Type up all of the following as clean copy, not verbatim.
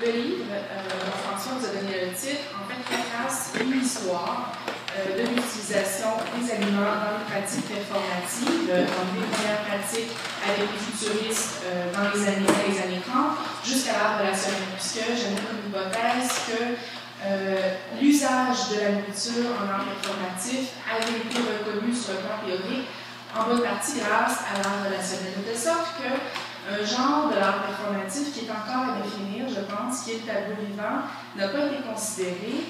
Le livre, dont François vous a donné le titre, en fait, retrace une histoire de l'utilisation des aliments dans les pratiques performatives, donc des premières pratiques avec les futuristes dans les années 30 jusqu'à l'art relationnel, puisque j'aime comme hypothèse que l'usage de la nourriture en art performatif avait été reconnu sur le plan théorique en bonne partie grâce à l'art relationnel, de sorte que un genre de l'art performatif qui est encore à définir, je pense, qui est le tableau vivant, n'a pas été considéré.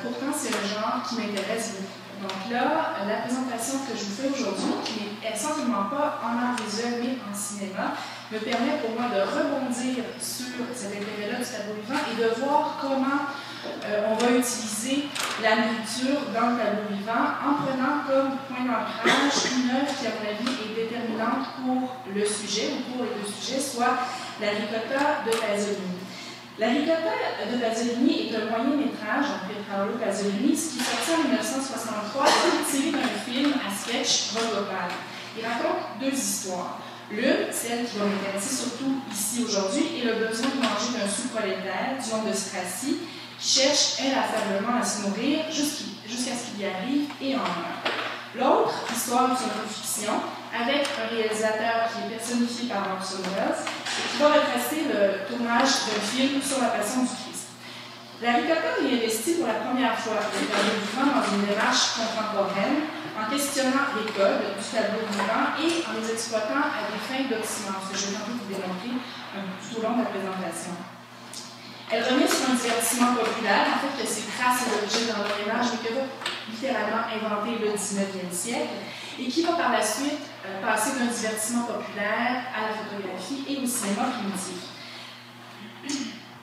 Pourtant, c'est un genre qui m'intéresse beaucoup. Donc là, la présentation que je vous fais aujourd'hui, qui n'est essentiellement pas en art visuel, mais en cinéma, me permet pour moi de rebondir sur cet intérêt-là du tableau vivant et de voir comment on va utiliser la nourriture dans le tableau vivant en prenant comme point d'ancrage une œuvre qui, à mon avis, est déterminante pour le sujet, ou pour les deux sujets, soit la ricotta de Pasolini. La ricotta de Pasolini est un moyen-métrage, donc Pietro Pasolini, qui est sorti en 1963 et tiré d'un film à sketch Rogopal. Il raconte deux histoires. L'une, celle qui va m'intéresser surtout ici aujourd'hui, est le besoin de manger d'un sous-prolétaire du nom de Strassi, qui cherche, elle, affablement à se nourrir jusqu'à ce qu'il y arrive et en meurt. L'autre, histoire d'une fiction, avec un réalisateur qui est personnifié par Orson Welles, et qui va retracer le tournage d'un film sur la Passion du Christ. La ricotta y investit pour la première fois le tableau vivant dans une démarche contemporaine, en questionnant les codes du tableau vivant et en les exploitant à des fins d'occidence, que je vais tenter de vous démontrer tout au long de la présentation. Elle remet sur un divertissement populaire, en fait, que ses traces et l'origine dans leur image, mais que va littéralement inventer le 19e siècle, et qui va par la suite passer d'un divertissement populaire à la photographie et au cinéma primitif.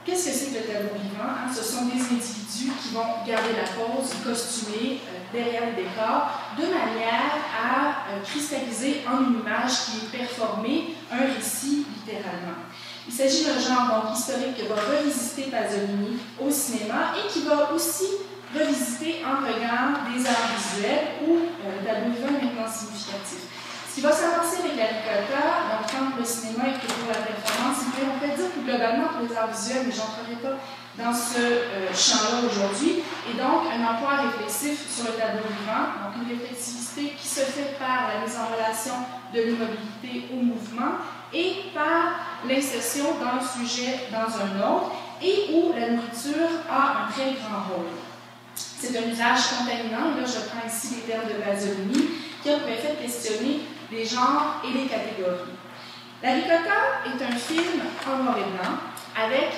Qu'est-ce que c'est que le tableau vivant? Ce sont des individus qui vont garder la pose, costumés, derrière les décors, de manière à cristalliser en une image qui est performée, un récit littéralement. Il s'agit d'un genre donc, historique que va revisiter Pasolini au cinéma et qui va aussi revisiter en regard des arts visuels où le tableau vivant est maintenant significatif. Ce qui va s'avancer avec la ricotta, donc quand le cinéma est pour la performance, on peut dire plus globalement pour les arts visuels, mais je n'entrerai pas dans ce champ-là aujourd'hui, et donc un emploi réflexif sur le tableau vivant, donc une réflexivité qui se fait par la mise en relation de l'immobilité au mouvement et par l'insertion d'un sujet dans un autre, et où la nourriture a un très grand rôle. C'est un usage contaminant, et là je prends ici les termes de Pasolini, qui a pour effet de questionner les genres et les catégories. La ricotta est un film en noir et blanc, avec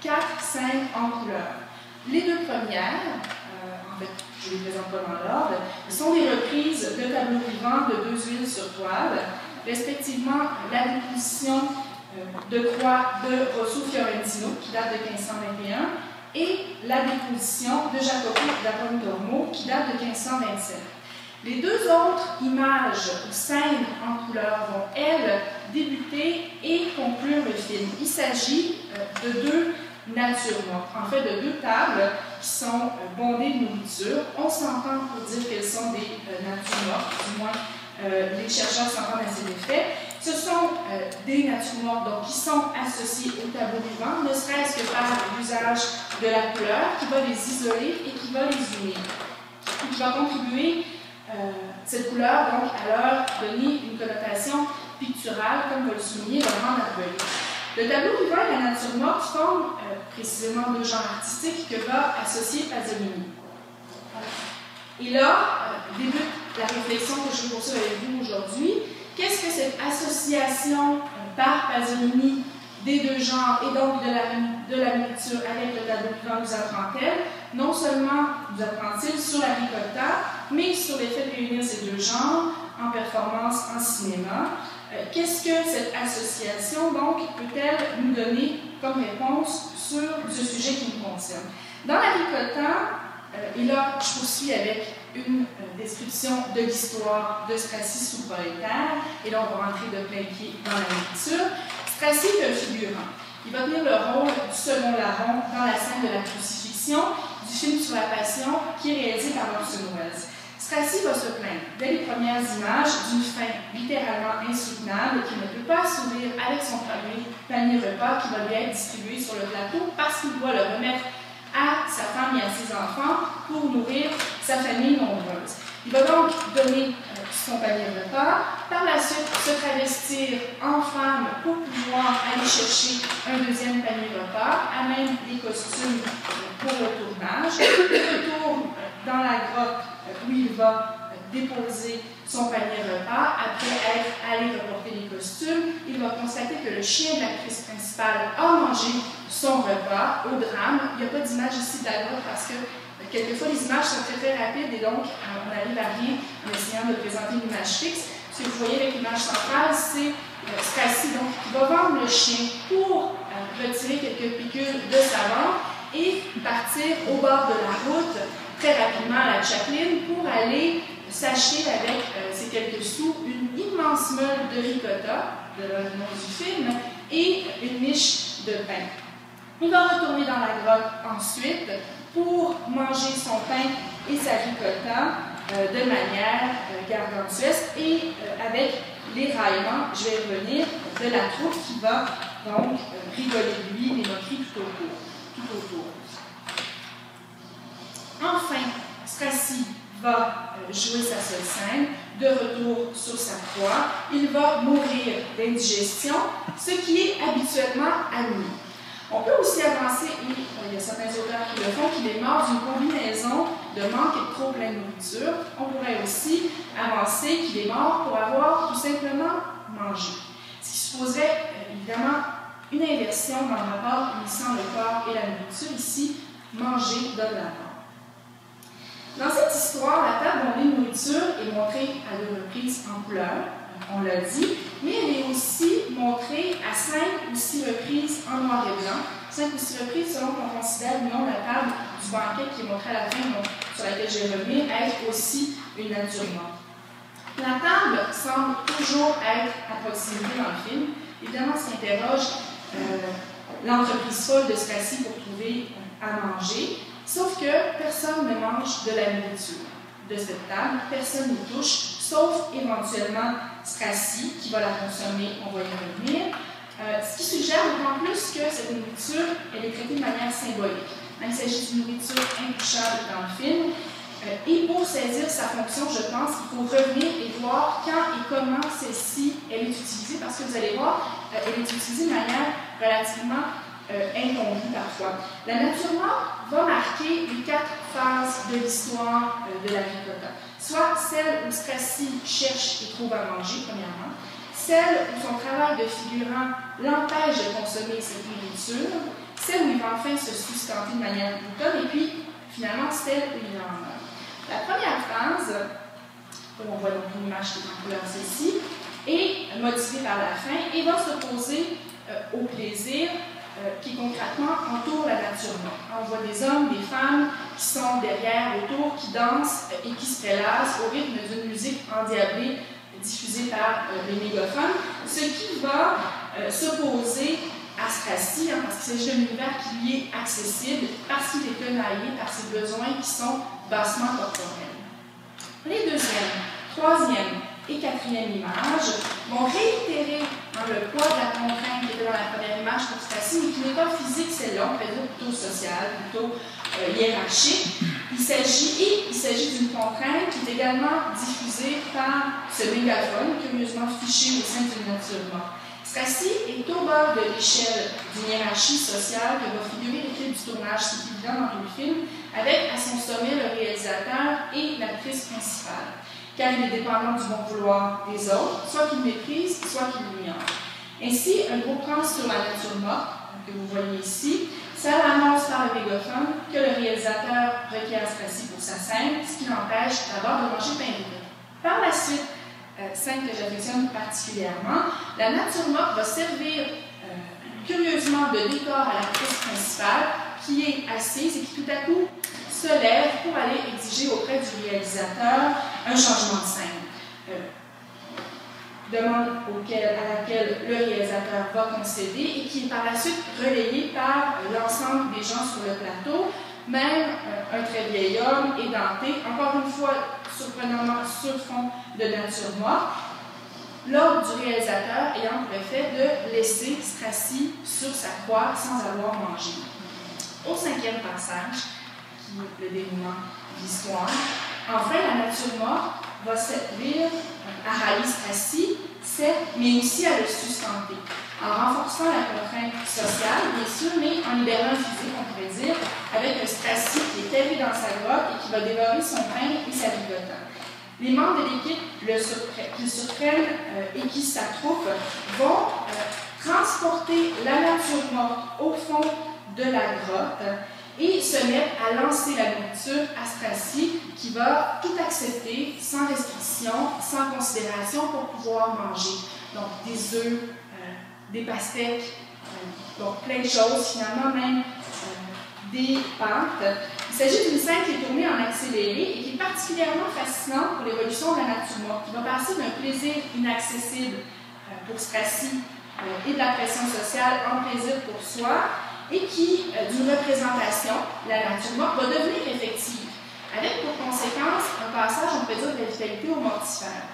4 scènes en couleur. Les deux premières, en fait, je ne les présente pas dans l'ordre, sont des reprises de tableaux vivants de 2 huiles sur toile, respectivement la déposition de croix de Rosso Fiorentino, qui date de 1521, et la déposition de Jacopo da Pontormo, qui date de 1527. Les deux autres images ou scènes en couleur vont, elles, débuter et conclure le film. Il s'agit de deux natures mortes, en fait de deux tables qui sont bondées de nourriture. On s'entend pour dire qu'elles sont des natures mortes, du moins les chercheurs s'entendent à cet effet. Ce sont des natures mortes donc, qui sont associées au tableau vivant, ne serait-ce que par l'usage de la couleur qui va les isoler et qui va les unir, et qui va contribuer cette couleur donc, à leur donner une connotation picturale, comme va le souligner Laurent Narbonne. Le tableau vivant et la nature morte forment précisément deux genres artistiques que va associer Pasolini. Et là, débute la réflexion que je veux poursuivre avec vous aujourd'hui. Qu'est-ce que cette association par Pasolini des deux genres et donc de la nourriture avec le tableau vivant nous apprend-elle? Non seulement nous apprend-il sur la ricotta, mais sur l'effet de réunir ces deux genres en performance en cinéma. Qu'est-ce que cette association donc peut-elle nous donner comme réponse sur ce sujet qui nous concerne? Dans la ricotta, et là je poursuis avec une description de l'histoire de Strassi sous prolétaire, et là on va rentrer de plein pied dans la nourriture. Strassi est un figurant. Il va tenir le rôle du second larron dans la scène de la crucifixion du film sur la Passion qui est réalisé par Orson Welles. Strassi va se plaindre, dès les premières images, d'une faim littéralement insoutenable qui ne peut pas s'ouvrir avec son premier panier repas qui va lui être distribué sur le plateau parce qu'il doit le remettre à sa femme et à ses enfants pour nourrir sa famille nombreuse. Il va donc donner son panier repas, par la suite se travestir en femme pour pouvoir aller chercher un deuxième panier repas, à même les costumes pour le tournage. Il retourne dans la grotte où il va déposer son panier repas. Après être allé reporter les costumes, il va constater que le chien de l'actrice principale a mangé son repas au drame. Il n'y a pas d'image ici de la grotte parce que quelquefois les images sont très rapides et donc on arrive à rien en essayant de présenter une image fixe. Ce que vous voyez avec l'image centrale, c'est Strassi qui va vendre le chien pour retirer quelques piqûres de savon et partir au bord de la route très rapidement à la Chaplin pour aller s'acheter avec ces quelques sous une immense meule de ricotta, de le nom du film, et une miche de pain. Il va retourner dans la grotte ensuite pour manger son pain et sa ricotta de manière gargantuesque et avec les raillements, je vais revenir, de la troupe qui va donc rigoler de lui, les moqueries tout autour. Enfin, Strassi va jouer sa seule scène, de retour sur sa croix. Il va mourir d'indigestion, ce qui est habituellement admis. On peut aussi avancer, et il y a certains auteurs qui le font, qu'il est mort d'une combinaison de manque et de trop plein de nourriture. On pourrait aussi avancer qu'il est mort pour avoir tout simplement mangé. Ce qui supposerait évidemment une inversion dans le rapport unissant le corps et la nourriture. Ici, manger donne la mort. Dans cette histoire, la table dont les nourritures est montrée à 2 reprises en couleur, on l'a dit, mais elle est aussi montrée à 5 ou 6 reprises en noir et blanc. 5 ou 6 reprises selon qu'on considère ou non la table du banquet qui est montrée à la fin, donc, sur laquelle je vais revenir, être aussi une nature morte. La table semble toujours être à proximité dans le film. Évidemment, ce qui interroge l'entreprise folle de Strassi pour trouver à manger, sauf que personne ne mange de la nourriture de cette table, personne n'y touche, sauf éventuellement Strassi, qui va la consommer, on va y revenir. Ce qui suggère d'autant plus que cette nourriture, elle est traitée de manière symbolique. Il s'agit d'une nourriture intouchable dans le film. Et pour saisir sa fonction, je pense qu'il faut revenir et voir quand et comment celle-ci est utilisée, parce que vous allez voir, elle est utilisée de manière relativement incongrue parfois. La nature morte va marquer les 4 phases de l'histoire de la ricotta. Soit celle où Strassi cherche et trouve à manger, premièrement, celle où son travail de figurant l'empêche de consommer cette nourriture, celle où il va enfin se sustenter de manière gloutonne, et puis finalement celle où il en meurt. La première phase, on voit donc une image qui est en couleur celle-ci, est motivée par la faim et va s'opposer au plaisir qui concrètement entoure la nature morte. On voit des hommes, des femmes qui sont derrière, autour, qui dansent et qui se prélassent au rythme d'une musique endiablée diffusée par les mégaphones, ce qui va s'opposer à Strassi, parce qu'il s'agit d'un univers qui lui est accessible, parce qu'il est tenaillé par ses besoins qui sont bassement corporels. Les deuxième, troisième et quatrième images vont réitérer le poids de la contrainte qui était dans la première image pour Strassi, mais qui n'est pas physique, celle-là, on peut dire plutôt sociale, plutôt hiérarchique. Il s'agit d'une contrainte qui est également diffusée par ce mégaphone, curieusement fiché au sein d'une nature morte. Strassi est au bord de l'échelle d'une hiérarchie sociale que va figurer l'équipe du tournage, c'est évident dans tout le film, avec à son sommet le réalisateur et l'actrice principale, car il est dépendant du bon vouloir des autres, soit qu'il méprise, soit qu'il l'ignore. Ainsi, un gros plan sur la nature morte, que vous voyez ici, ça annonce par le mégaphone que le réalisateur requiert Strassi pour sa scène, ce qui l'empêche d'abord de manger pain de. Par la suite, scène que j'affectionne particulièrement, la nature morte va servir curieusement de décor à l'actrice principale qui est assise et qui tout à coup se lève pour aller exiger auprès du réalisateur un changement de scène. Demande à laquelle le réalisateur va concéder et qui est par la suite relayée par l'ensemble des gens sur le plateau, même un très vieil homme édenté, encore une fois surprenamment sur fond de nature morte, l'ordre du réalisateur ayant pour effet de laisser Strassi sur sa croix sans avoir mangé. Au 5e passage, qui est le dénouement de l'histoire, enfin la nature morte va servir à rallier Strassi, certes, mais aussi à le sustenter, en renforçant la contrainte sociale, bien sûr, mais en libérant le physique, on pourrait dire, avec un Strassi qui est terré dans sa grotte et qui va dévorer son pain et sa ligotin. Les membres de l'équipe qui le surprennent et qui s'attroupent vont transporter la nature morte au fond de la grotte et se mettent à lancer la nourriture à Strassi qui va tout accepter sans restriction, sans considération pour pouvoir manger. Donc des œufs, des pastèques, donc plein de choses, finalement même des pâtes. Il s'agit d'une scène qui est tournée en accéléré et qui est particulièrement fascinante pour l'évolution de la nature morte, qui va passer d'un plaisir inaccessible pour Strassi et de la pression sociale en plaisir pour soi, et qui, d'une représentation, la nature morte, va devenir effective, avec pour conséquence un passage, on peut dire, de la vitalité au mortifère.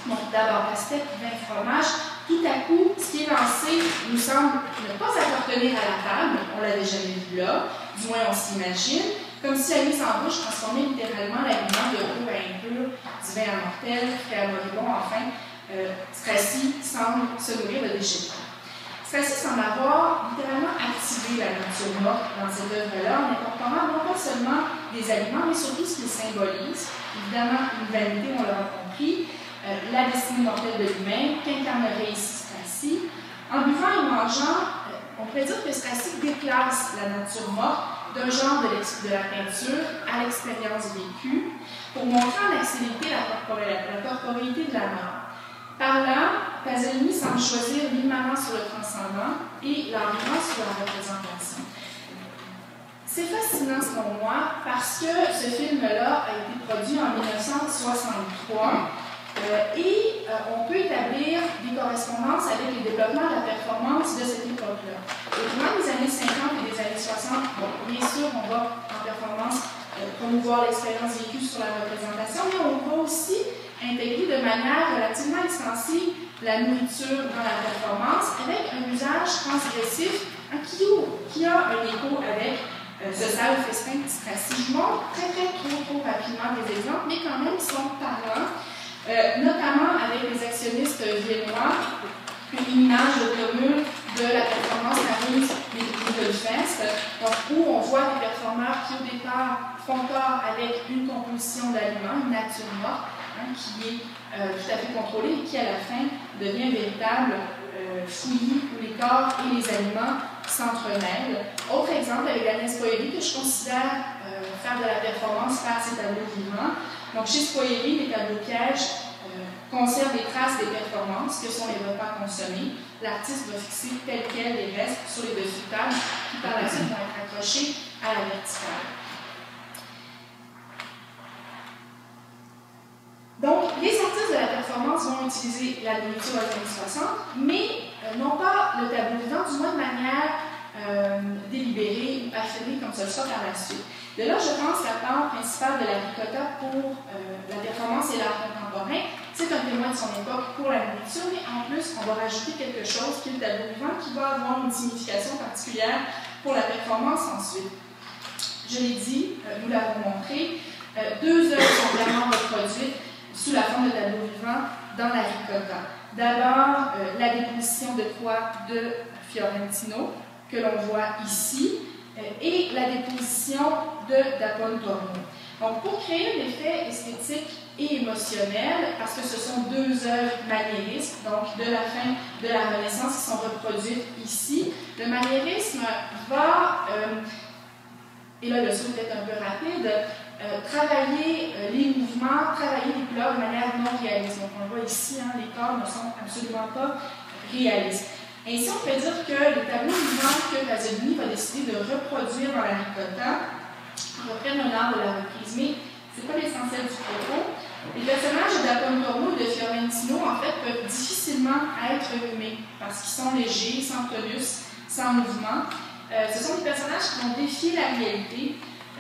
Donc d'abord pastèque, vin, fromage, tout à coup, ce qui est lancé nous semble ne pas appartenir à la table, on ne l'avait jamais vu là, du moins on s'imagine, comme si la mise en bouche transformait littéralement l'aliment de peau à impur, du vin à mortel, frais à moribond, enfin, Strassi semble se nourrir de déchets. Strassi semble avoir littéralement activé la nature morte dans cette œuvre-là en incorporant non pas seulement des aliments, mais surtout ce qu'ils symbolisent. Évidemment, une vanité, on l'aura compris, la destinée mortelle de l'humain, qu'incarnerait ici Strassi. En buvant et mangeant, on pourrait dire que Strassi déplace la nature morte d'un genre de la peinture à l'expérience vécue pour montrer en accélérité la corporéité de la mort. Par là, Pasolini semble choisir l'immanent sur le transcendant et l'environnement sur la représentation. C'est fascinant selon moi parce que ce film-là a été produit en 1963 et on peut établir des correspondances avec les développements de la performance de cette époque-là. Au courant des années 50 et des années 60, bon, bien sûr, on va en performance promouvoir l'expérience vécue sur la représentation, mais on va aussi intégrer de manière relativement extensive la nourriture dans la performance avec un usage transgressif qui a un écho avec ce sale festin de Strassi. Je montre trop rapidement des exemples, mais quand même qui sont parlants, notamment avec les actionnistes viennois, une image de commune de la performance Paris Mittelfest, où on voit des performeurs qui au départ font corps avec une composition d'aliments, une nature morte, qui est tout à fait contrôlée et qui, à la fin, devient un véritable fouillis où les corps et les aliments s'entremêlent. Autre exemple avec Agnès Spoerri, que je considère faire de la performance par ses tableaux vivants. Donc, chez Spoerri, les tableaux pièges conservent les traces des performances, que sont les repas consommés. L'artiste va fixer tel quel les restes sur les dessus de table, qui par la suite vont être accrochés à la verticale. Donc, les artistes de la performance vont utiliser la nourriture aux années 60, mais non pas le tableau vivant, du moins de manière délibérée ou affirmée comme ça le sera par la suite. De là, je pense que la part principale de la ricotta pour la performance et l'art contemporain, c'est un témoin de son époque pour la nourriture, mais en plus, on va rajouter quelque chose qui est le tableau vivant qui va avoir une signification particulière pour la performance ensuite. Je l'ai dit, nous l'avons montré, deux œuvres sont clairement reproduites sous la forme de tableau vivant dans la ricotta. D'abord, la déposition de croix de Fiorentino, que l'on voit ici, et la déposition d'Apollo Tormo. Donc, pour créer un effet esthétique et émotionnel, parce que ce sont deux œuvres maniéristes, donc de la fin de la Renaissance, qui sont reproduites ici, le maniérisme va, et là le saut est un peu rapide, travailler les mouvements, travailler les couleurs de manière non réaliste. Donc, on le voit ici, hein, les corps ne sont absolument pas réalistes. Ainsi, on peut dire que les tableaux vivants que Pasolini va décider de reproduire dans la ricotta reprennent un art de la reprise, mais ce n'est pas l'essentiel du propos. Les personnages d'Apollo Tormo et de Fiorentino, en fait, peuvent difficilement être humés parce qu'ils sont légers, sans tonus, sans mouvement. Ce sont des personnages qui vont défier la réalité.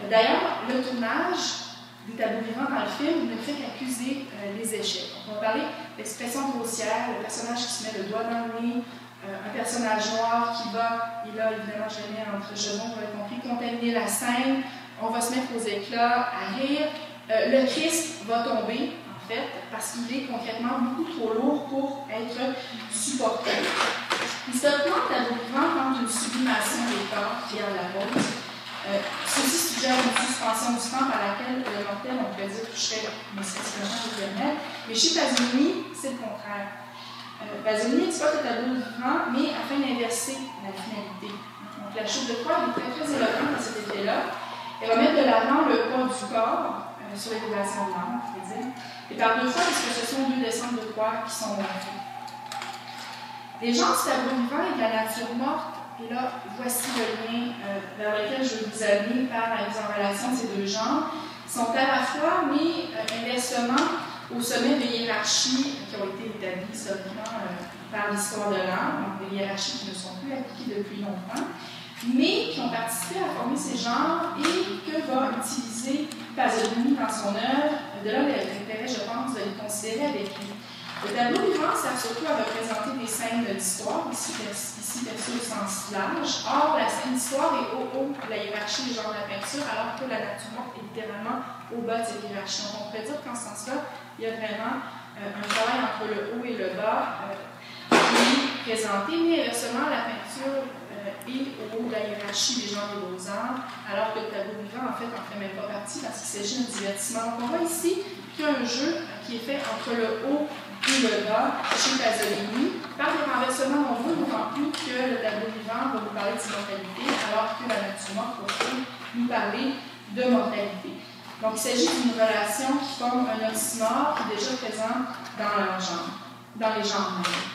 D'ailleurs, le tournage des tableaux vivants dans le film ne fait qu'accuser les échecs. Donc, on va parler d'expression grossière, le personnage qui se met le doigt dans le nez, un personnage noir qui va, et là évidemment je le mets entre chevrons, vous l'avez compris, contaminer la scène, on va se mettre aux éclats, à rire. Le Christ va tomber, en fait, parce qu'il est concrètement beaucoup trop lourd pour être supporté. Historiquement, le tableau vivant tente une sublimation des corps qui est à la rose. Ceci suggère une suspension du temps par laquelle le mortel, on pourrait dire, toucherait essentiellement l'éternel. Mais chez Pasolini, c'est le contraire. Pasolini exploite le tableau vivant, mais afin d'inverser la finalité. Donc, la chute de croix est très éloquente à cet effet-là. Elle va mettre de l'avant le poids du corps sur l'élévation de l'âme, je veux dire. Et par deux fois, parce que ce sont deux descentes de croix qui sont montrées. Les genres du tableau vivant et de la nature morte, et là, voici le lien vers lequel je vais vous amener par la mise en relation de ces deux genres, sont à la fois, mais inversement, au sommet de hiérarchies qui ont été établies historiquement par l'histoire de l'art, donc des hiérarchies qui ne sont plus appliquées depuis longtemps, mais qui ont participé à former ces genres et que va utiliser Pasolini dans son œuvre. De là, l'intérêt, je pense, de les considérer avec lui. Le tableau vivant sert surtout à représenter des scènes d'histoire, ici perçues au sens large. Or, la scène d'histoire est au haut de la hiérarchie des genres de la peinture, alors que la nature morte est littéralement au bas de cette hiérarchie. Donc, on pourrait dire qu'en ce sens-là, il y a vraiment un travail entre le haut et le bas qui est présenté, mais inversement, la peinture est au haut de la hiérarchie des genres des beaux-arts, alors que le tableau vivant, en fait, n'en fait même pas partie parce qu'il s'agit d'un divertissement. Donc, on voit ici qu'il y a un jeu qui est fait entre le haut et le bas chez Pasolini, par des renversements nombreux, d'autant plus que le tableau vivant va nous parler d'immortalité, alors que la nature morte va nous parler de mortalité. Donc, il s'agit d'une relation qui forme un oxymore qui est déjà présent dans leur genre, dans les genres mêmes.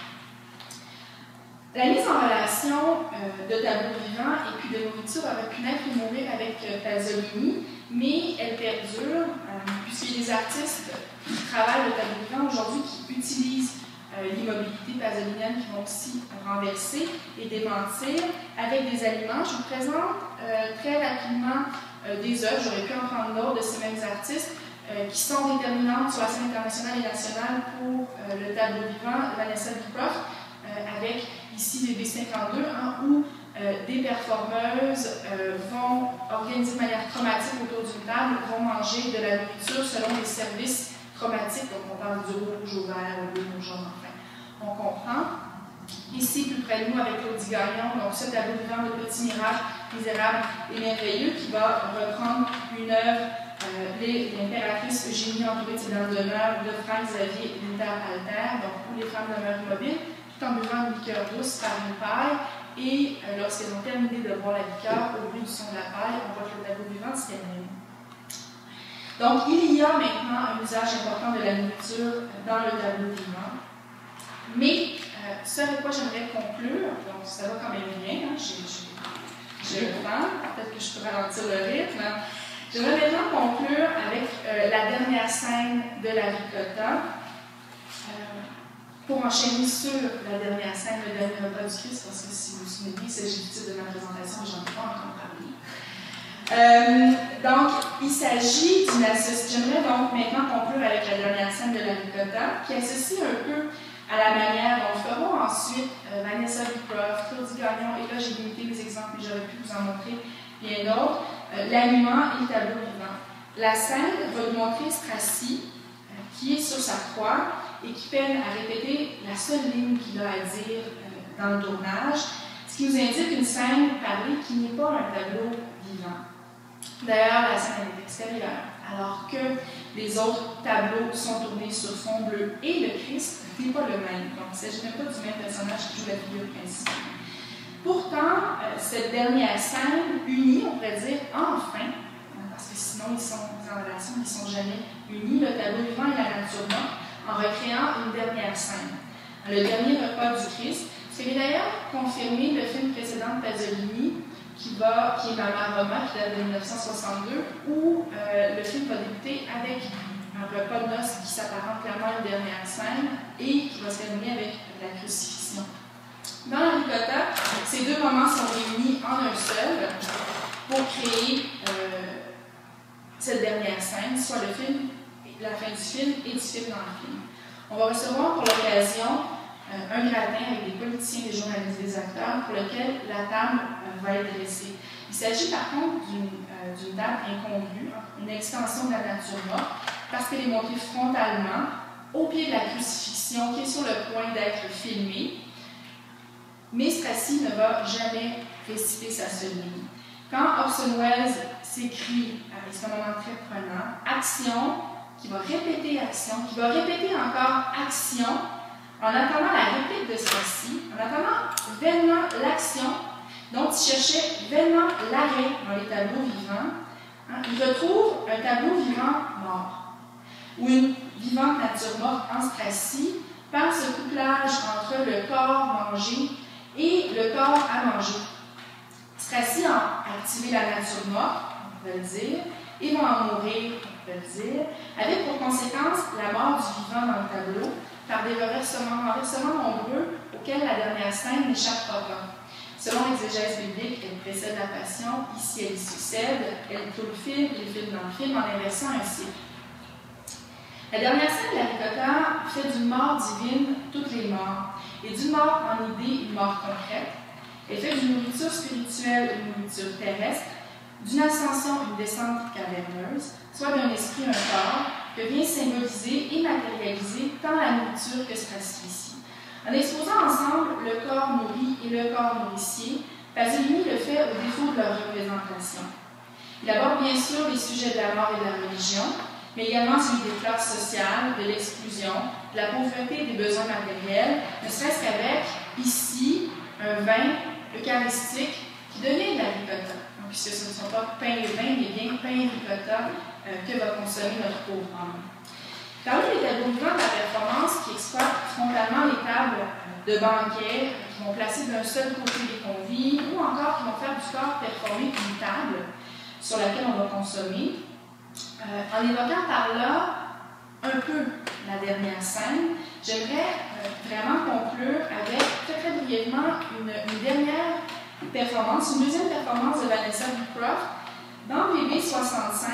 La mise en relation de tableaux vivants et puis de nourriture aurait pu naître et mourir avec Pasolini, mais elle perdure, puisqu'il y a des artistes qui travaillent le tableau vivant aujourd'hui qui utilisent l'immobilité pasolinienne, qui vont aussi renverser et démentir avec des aliments. Je vous présente très rapidement des œuvres, j'aurais pu en prendre d'autres de ces mêmes artistes, qui sont déterminantes sur la scène internationale et nationale pour le tableau vivant, Vanessa Vyckoff, avec ici les B52, où des performeuses vont organiser de manière chromatique autour d'une table, vont manger de la nourriture selon les services chromatiques, donc on parle du rouge au vert, au bleu, au jaune, enfin, on comprend. Ici, plus près de nous, avec Claudie Gagnon, donc ce tableau vivant de Petit Miracle, Misérable et Merveilleux, qui va reprendre une œuvre, l'impératrice Eugénie entourée de ses dames d'honneur, de Franck Xavier Winter-Halter, donc où les femmes demeurent immobiles, tout en buvant une liqueur douce par une paille, et lorsqu'elles ont terminé de boire la liqueur, au bruit du son de la paille, on voit que le tableau vivant se termine. Donc, il y a maintenant un usage important de la nourriture dans le tableau vivant, mais ce avec quoi j'aimerais conclure, donc ça va quand même bien, hein, j'ai le temps, peut-être que je peux ralentir le rythme. J'aimerais maintenant conclure avec la dernière scène de la ricotta, pour enchaîner sur la dernière scène, le dernier repas du Christ, parce que si vous vous souvenez, il s'agit du titre de ma présentation, j'en ai pas encore parlé. Donc, il s'agit d'une association. J'aimerais donc maintenant conclure avec la dernière scène de la ricotta, qui associe un peu à la manière dont feront ensuite Vanessa Vyckoff, Claudie Gagnon, et là j'ai limité les exemples, mais j'aurais pu vous en montrer bien d'autres, l'aliment et le tableau vivant. La scène va nous montrer Strassi, qui est sur sa croix et qui peine à répéter la seule ligne qu'il a à dire dans le tournage, ce qui nous indique une scène parlée qui n'est pas un tableau vivant. D'ailleurs, la scène est extérieure, alors que les autres tableaux sont tournés sur fond bleu et le Christ n'est pas le même. Donc, il ne s'agit même pas du même personnage qui joue la figure principale. Pourtant, cette dernière scène unit, on pourrait dire, enfin, parce que sinon ils sont en relation, ils ne sont jamais unis, le tableau vivant et la nature morte, en recréant une dernière scène. Le dernier repas du Christ, ce qui est d'ailleurs confirmé le film précédent de Pasolini, qui est Mama Roma, qui date de 1962, où le film va débuter avec un repas de noces qui s'apparente clairement à une dernière scène et qui va se terminer avec la crucifixion. Dans la ricotta, ces deux moments sont réunis en un seul pour créer cette dernière scène, soit le film, la fin du film et du film dans le film. On va recevoir pour l'occasion un gratin avec des politiciens, des journalistes, des acteurs, pour lequel la table va être dressée. Il s'agit par contre d'une table incongrue, une extension de la nature morte, parce qu'elle est montée frontalement au pied de la crucifixion qui est sur le point d'être filmée. Mais Strassi ne va jamais réciter sa seule ligne. Quand Orson Welles s'écrit, et c'est un moment très prenant, action, qui va répéter action, qui va répéter encore action, en attendant la réplique de Strassi, en attendant vainement l'action, dont il cherchait vainement l'arrêt dans les tableaux vivants, il retrouve un tableau vivant mort, ou une vivante nature morte en Strassi, par ce couplage entre le corps mangé et le corps à manger. Strassi a activé la nature morte, on peut le dire, et va en mourir, on peut le dire, avec pour conséquence la mort du vivant dans le tableau, par des renversements nombreux auxquels la dernière scène n'échappera pas. Selon l'exégèse biblique, elle précède la passion, ici elle y succède, elle clôt le film, il filme dans le film en inversant un cycle. La dernière scène de la ricotta fait d'une mort divine toutes les morts, et d'une mort en idée une mort concrète. Elle fait d'une nourriture spirituelle une nourriture terrestre, d'une ascension une descente caverneuse, soit d'un esprit un corps, que vient symboliser et matérialiser tant la nourriture que Strassi ici. En exposant ensemble le corps nourri et le corps nourricier, Pasolini le fait au défaut de leur représentation. Il aborde bien sûr les sujets de la mort et de la religion, mais également celui des classes sociales, de l'exclusion, de la pauvreté et des besoins matériels, ne serait-ce qu'avec, ici, un vin eucharistique qui devient de la ricotta. Donc, puisque ce ne sont pas pain et vin, mais bien pain et ricotta que va consommer notre pauvre homme. Parmi les tableaux vivants de la performance qui exploitent frontalement les tables de banquet, qui vont placer d'un seul côté les convives, ou encore qui vont faire du corps performer une table sur laquelle on va consommer, en évoquant par là un peu la dernière scène, j'aimerais vraiment conclure avec très brièvement une dernière performance, une deuxième performance de Vanessa Woodcroft. Dans BB65,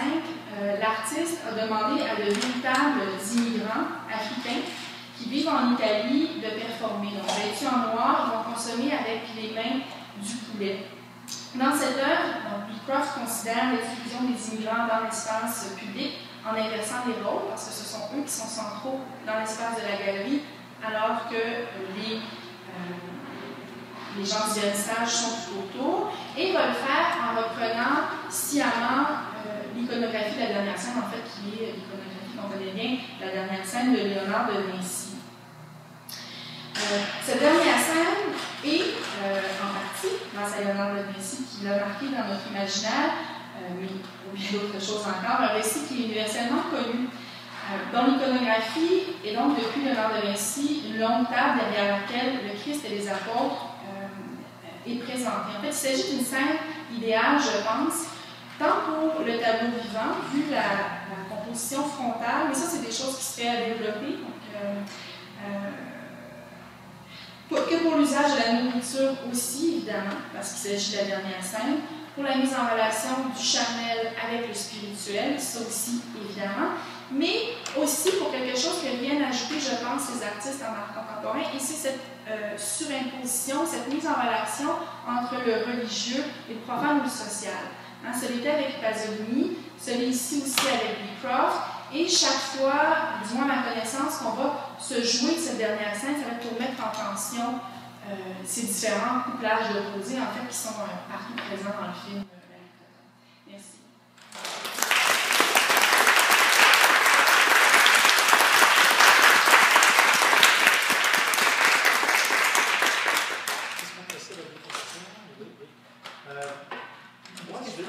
l'artiste a demandé à de véritables immigrants africains qui vivent en Italie de performer. Donc, vêtus en noir, ils vont consommer avec les mains du poulet. Dans cette œuvre, Woodcroft considère l'exclusion des immigrants dans l'espace public en inversant les rôles, parce que ce sont eux qui sont centraux dans l'espace de la galerie, alors que les gens du vernissage sont tout autour, et va le faire en reprenant sciemment l'iconographie de la dernière scène, en fait, qui est l'iconographie qu'on connaît bien, la dernière scène de Léonard de Vinci. Cette dernière scène est, en partie, grâce à Léonard de Vinci, qui l'a marqué dans notre imaginaire, mais bien d'autres choses encore, un récit qui est universellement connu. Dans l'iconographie, et donc depuis Léonard de Vinci, une longue table derrière laquelle le Christ et les apôtres est présenté. En fait, il s'agit d'une scène idéale, je pense, tant pour le tableau vivant, vu la composition frontale, mais ça, c'est des choses qui se fait à développer, que pour l'usage de la nourriture aussi, évidemment, parce qu'il s'agit de la dernière scène, pour la mise en relation du charnel avec le spirituel, ça aussi, évidemment, mais aussi pour quelque chose que viennent ajouter, je pense, les artistes en art contemporain, et c'est cette surimposition, cette mise en relation entre le religieux et le profane ou le social. Ce l'était avec Pasolini, ce l'est ici aussi avec Woodcroft, et chaque fois, du moins à ma connaissance, qu'on va se jouer de cette dernière scène, ça va être pour mettre en tension ces différents couplages d'opposés, en fait, qui sont partout présents dans le film. Merci. Moi, je vais...